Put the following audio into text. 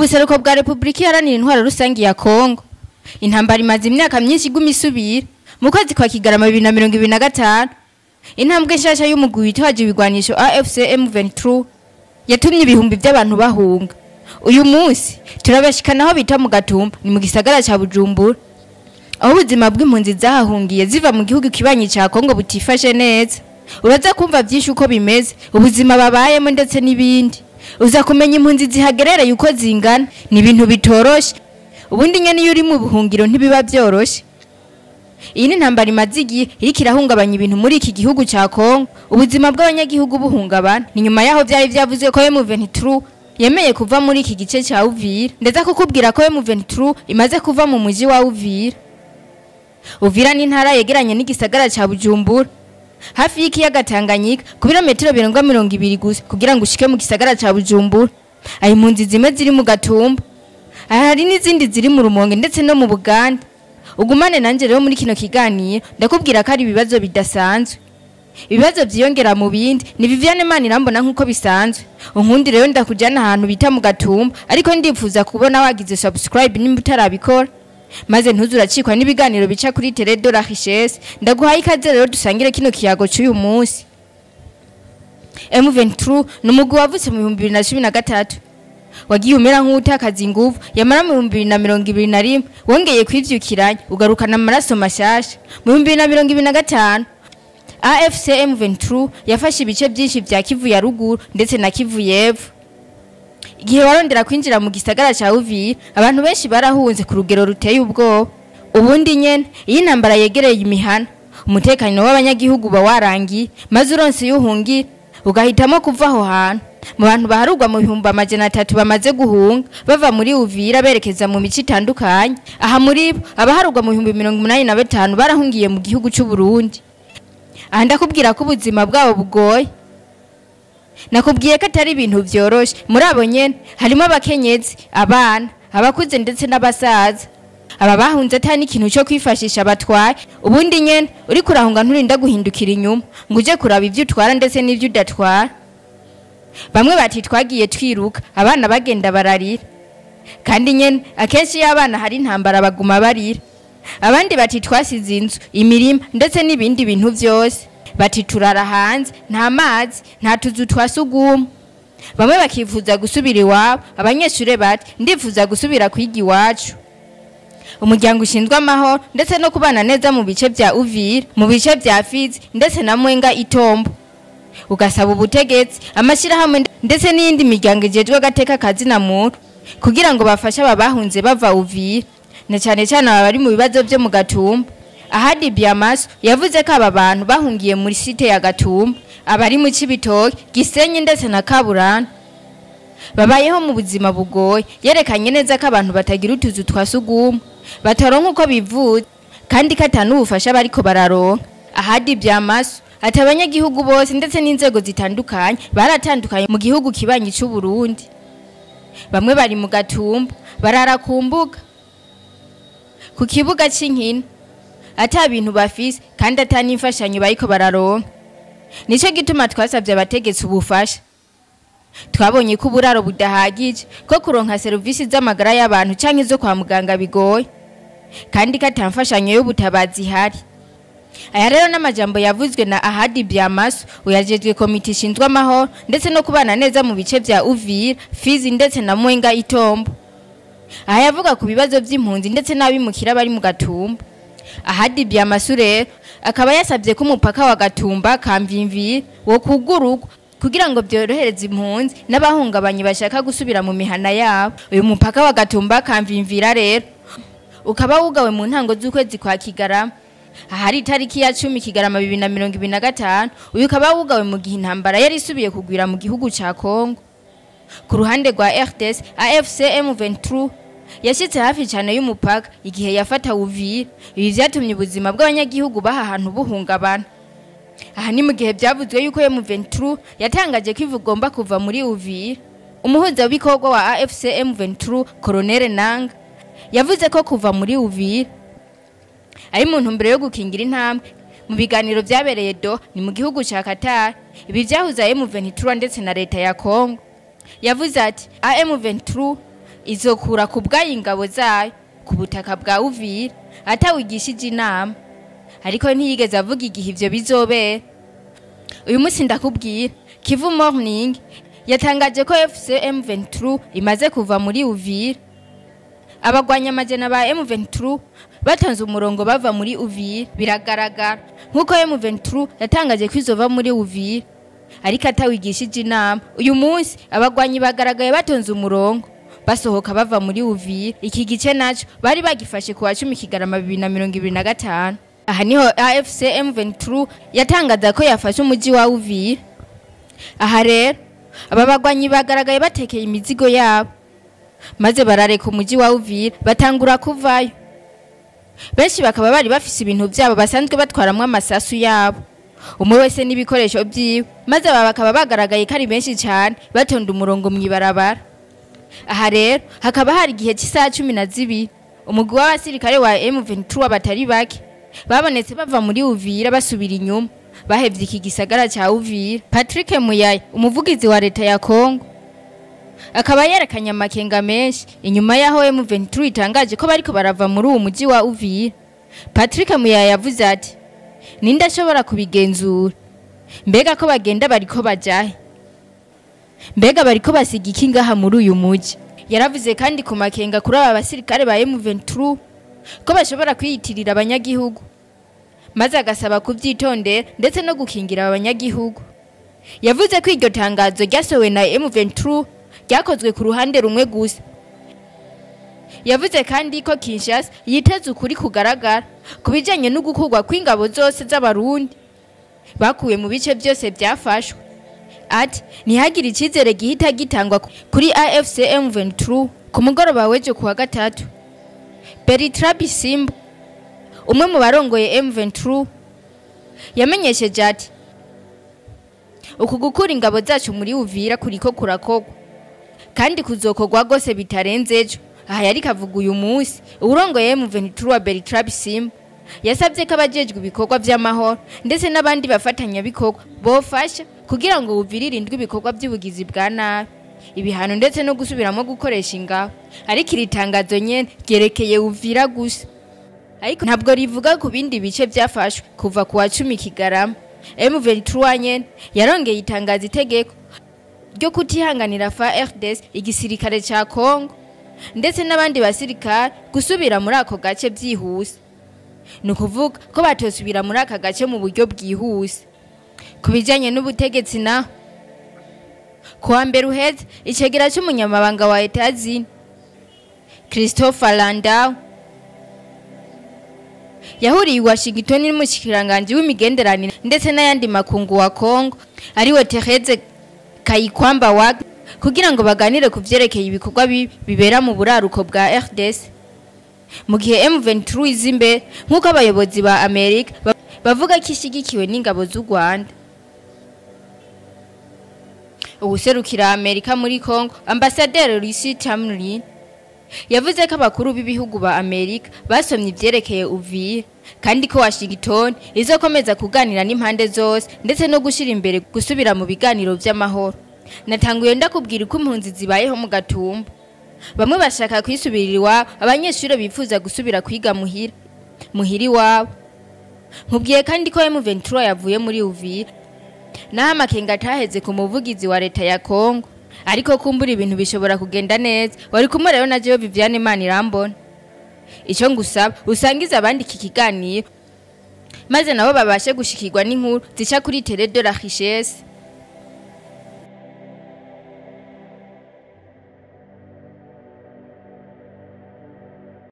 buseruko bwa Republika Iharanira Intwaro Rusangi ya Congo. Intambara imaze imyaka myinshi gumisubira mu kwezi kwa Kigarama 2025. Intambwe nshasha y'umugwi witwaje ibigwanisho AFC M23 yatumye ibihumbi by'abantu bahunga. Uyu munsi turabashikana aho bita mu Gatumba ni mu gisagara ca Bujumbura. Aho ubuzima bw'impunzi zahahungiye ziva mu gihugu kibanyi ca Congo butifashe neza. Uraza kumva byinshi uko bimeze, ubuzima babayemo ndetse n'ibindi. Uza kumenya impunzi zihagerera yuko zingana, ni ibintu bitoroshe. Ubundi nyene iyo uri mu buhungiro ntibiba byoroshe. Iyi ni ntambara imazigiye iriko irahungabanya ibintu muri iki gihugu ca Congo. Ubuzima bw'abanyagihugu buhungabana. Ni nyuma yaho byari byavuzwe ko M23 yemeye kuva muri iki gice ca Uvira. Ndeza kukubwira ko M23 imaze kuva mu muji wa Uvira. Uvira ni ntara yegeranye n'igisagara ca Bujumbura. Hafi y'ikiyaga Tanganyika ku birometero 200 gusa kugira ngo ushike mu gisagara ca Bujumbura. Ayi impunzi zimwe ziri mu Gatumba. Hari n'izindi ziri mu Rumonge ndetse no mu Buganda. Ugumane nanje rero muri kino kiganiro ndakubwira ko ari ibibazo bidasanzwe. Ibibazo byiyongera mu bindi ni Viviane Manirambona nkuko bisanzwe. Unkundi rero ndakujana ahantu bita mu Gatumba ariko ndifuza kubona wagize subscribe nimba utarabikora. Maze ntuzuracikwa n'ibiganiro bica kuri Tele de la Richesse. Ndaguhaye ikaze rero dusangire kino kiyago cy'uyu munsi. M23 numugwi wavutse mu 2013. Wagiye umera nk'utakaza inguvu yamara mu 2021 wongeye kwivyukiranya ugarukana amaraso mashasha. Mu 2025 AFC M23 yafashe ibice byinshi vya Kivu ya ruguru ndetse na Kivu y'epfo. Igihe warondera kwinjira mu gisagara ca Uvira abantu benshi barahunze ku rugero ruteye ubwoba. Ubundi nyene iyi ntambara yegereye imihana umutekano w'abanyagihugu bawarangiye maze uronse yuhungi ugahitamo kuva aho hantu. Mu bantu baharugwa mu 300 bamaze guhunga bava muri Uvira berekeza mu mici itandukanye. Aha muri bo abaharugwa mu 185 barahungiye mu gihugu cy'u Burundi. Aha ndakubwira ko ubuzima bwabo bugoye. Nakubwiye ko atari ibintu byoroshe. Muri abo nyene harimo abakenyezi, abana, abakuze ndetse n'abasaza. Aba bahunze atani ikintu cyo kwifashisha batwaye. Ubundi nyene uri kurahunga nturinda guhindukira inyuma ngo uje kuraba ivyo utwara ndetse n'ivyo udatwara. Bamwe bati twagiye twiruka abana bagenda bararira. Kandi nyene akenshi y'abana hari intambara baguma barira. Abandi bati twasize inzu, imirima ndetse n'ibindi bintu byose. Bati turara hanze, nta mazi, nta tuzu twasuguma. Bamwe bakifuza gusubira iwabo, abanyeshure bati ndifuza gusubira kwiga iwacu. Umuryango ushinzwe amahoro ndetse no kubana neza mu bice bya Uvira, mu bice bya Fizi ndetse na Mwenga Itombo. Ugasaba ubutegetsi, amashirahamwe ndetse n'indi miryango ijejwe gateka kazi na muntu kugira ngo bafashe abahunze bava Uvira, na cyane cyane abari mu bibazo byo mu Gatumba. Ahadi Biamaso yavuze ko aba bantu bahungiye muri site ya Gatumba, abari mu Cibitoke, Gisenyi ndetse na Kaburana. Babayeho mu buzima bugoye, yerekanye neza ko abantu batagira utuzu twasuguma, bataronka uko bivuza kandi katanu ubufasha bariko bararonka. Ahadi Biamaso ati abanyagihugu bose ndetse n'inzego zitandukanye baratandukanye mu gihugu kibanyi cy'u Burundi. Bamwe bari mu Gatumba barara kumbuga ku kibuga c'inkino ata bintu bafise kandi atani imfashanyo bariko bararonka. Nico gituma twasabye abategetsi ubufasha. Twabonye ko uburaro budahagije ko kuronka service z'amagara y'abantu canke zo kwa muganga bigoye kandi katamfashanyo y'ubutabazi hari. Aya rero n'amajambo yavuzwe na Ahadi Biamaso uyajejwe komite ishinzwe amahoro ndetse no kubana neza mu bice bya Uvira, Fizi ndetse na Mwenga Itombo. Aha yavuga ku bibazo by'impunzi ndetse n'abimukira bari mu Gatumba. Ahadi Biamaso rero akaba yasabye ko umupaka wa Gatumba Kamvimvira wo kugurugwa kugira ngo byorohereze impunzi n'abahungabanye bashaka gusubira mu mihana yabo. Uyu mupaka wa Gatumba Kamvimvira rero ukaba wugawe mu ntango z'ukwezi kwa Kigarama. Ahari itariki ya 10 Kigarama 2025 uyu ukaba wugawe mu gihe intambara yari isubiye kugwira mu gihugu ca Congo. Ku ruhande rwa RTS AFC M23 yashitse hafi cyane y'umupaka igihe yafata Uvira. Ibi byatumye ubuzima bw'abanyagihugu baha ahantu buhungabana. Aha ni mu gihe byavuzwe yuko M23 yatangaje ko ivugomba kuva muri Uvira. Umuhuza w'ibikogwa wa AFC M23 Colonel Nanga yavuze ko kuva muri Uvira ari mu ntumbero yo gukingira intambwe mu biganiro byabereye ni mu gihugu ca Qatar. Ibi byahuza M23 ndetse na leta ya Congo. Yavuze ati AM23 izokura ku bw'ingabo zayo ku butaka bwa Uvira atawigishije inama, ariko ntiyigeze avuga igihe ivyo bizobera. Uyu munsi ndakubwira Kivu Morning yatangaje ko FC M23 imaze kuva muri Uvira. Abagwanya amajana ba M23 batanze umurongo bava muri Uvira biragaragara nkuko M23 yatangaje ko izova muri Uvira ariko atawigishije inama. Uyu munsi abagwanyi bagaragaye batonze umurongo basohoka bava muri Uvira. Iki gice naco bari bagifashe ku wa 10 Kigarama 2025. Aha niho AFC M23 yatangaza ko yafashe umuji wa Uvira. Aha rero aba bagwanyi bagaragaye batekeye imizigo yabo maze barareka umuji wa Uvira batangura kuvayo. Benshi bakaba bari bafise ibintu byabo basanzwe batwaramwe amasasu yabo, umwe wese n'ibikoresho byiwe, maze aba bakaba bagaragaye kari benshi cyane batonda umurongo mwibarabara. Aha rero hakaba hari igihe cy'isaha 12 umugwi w'abasirikare wa M23 batari bake babonetse bava muri Uvira basubira inyuma bahevye iki gisagara ca Uvira. Patrick Muyaya umuvugizi wa leta ya Congo akaba yerekanye amakenga menshi inyuma yaho M23 itangaje ko bariko barava muri uwo muji wa Uvira. Patrick Muyaya yavuze ati ninde ashobora kubigenzura, mbega ko bagenda bariko bajahe, mbega bariko basiga iki ngaha muri uyu muji. Yaravuze kandi ku makenga kuri aba basirikare ba M23 ko bashobora kwiyitirira abanyagihugu, maze agasaba kuvyitondera ndetse no gukingira abanyagihugu. Yavuze ko iryo tangazo ryasowe na M23 ryakozwe ku ruhande rumwe gusa. Yavuze kandi ko Kinshasa yiteze ukuri kugaragara kubijanye no gukurwa kw'ingabo zose z'abarundi bakuwe mu bice byose byafashwe. Ati ntihagire ikizere gihita gitangwa kuri AFC M23. Ku mugoroba weje ku wa gatatu Beritrabisimbo umwe mu barongoye M23 yamenyesheje ati uku gukura ingabo zacu muri Uvira kuriko kurakogwa kandi kuzokogwa gose bitarenze ejo. Aha yari kavuga uyu munsi urongoye M23 wa Beritrabisimbo yasabye ko abajejwe ibikorwa by'amahoro ndetse n'abandi bafatanya bikorwa bofasha kugira ngo Uvira irindwe ibikorwa by'ubugizi bwa nabi, ibihano ndetse no gusubiramo gukoresha ingabo. Ariko iri tangazo nyene ryerekeye Uvira gusa, ariko ntabwo rivuga ku bindi bice byafashwe kuva ku wa 10 Kigarama. M23 nyene yarongeye itangaza itegeko ryo kutihanganira FARDC igisirikare ca Congo ndetse n'abandi basirikare gusubira muri ako gace byihuse. Nukuvuga ko batosubira muri aka gace mu buryo bwihuse. Kubijanye n'ubutegetsi na kuwa mbere uheze icegera cy'umunyamabanga wa Etazini Christopher Landau yahuriye i Washington n'umushikiranganje w'imigenderanire ndetse n'ayandi makungu wa Congo ariwe Therese Kayikwamba wa kugira ngo baganire ku vyerekeye ibikorwa bibera mu buraruko bwa RDC mu gihe M23 izimbe nk'uko abayobozi ba Amerika bavuga ko ishigikiwe n'ingabo z'u Rwanda. Ubuserukira Amerika muri Congo Ambassadeur Lucy Tamlin yavuze ko abakuru b'ibihugu ba Amerika basomye ivyerekeye Uvira kandi ko Washington izokomeza kuganira n'impande zose ndetse no gushira imbere gusubira mu biganiro by'amahoro. Natanguye ndakubwira uko impunzi zibayeho mu gatumba. Bamwe bashaka kwisubirira iwabo, abanyeshuri bifuza gusubira kwiga muhiri wabo. Nkubwiye kandi ko M23 yavuye muri Uvira naho amakenga ataheze ku muvugizi wa leta ya Congo, ariko kumbura ibintu bishobora kugenda neza. Wari kumwe rero na Jewe Viviane Manirambona. Icyo ngusaba usangiza abandi iki kiganiro maze nabo babashe gushikirwa n'inkuru zica kuri Télé de la Richesse.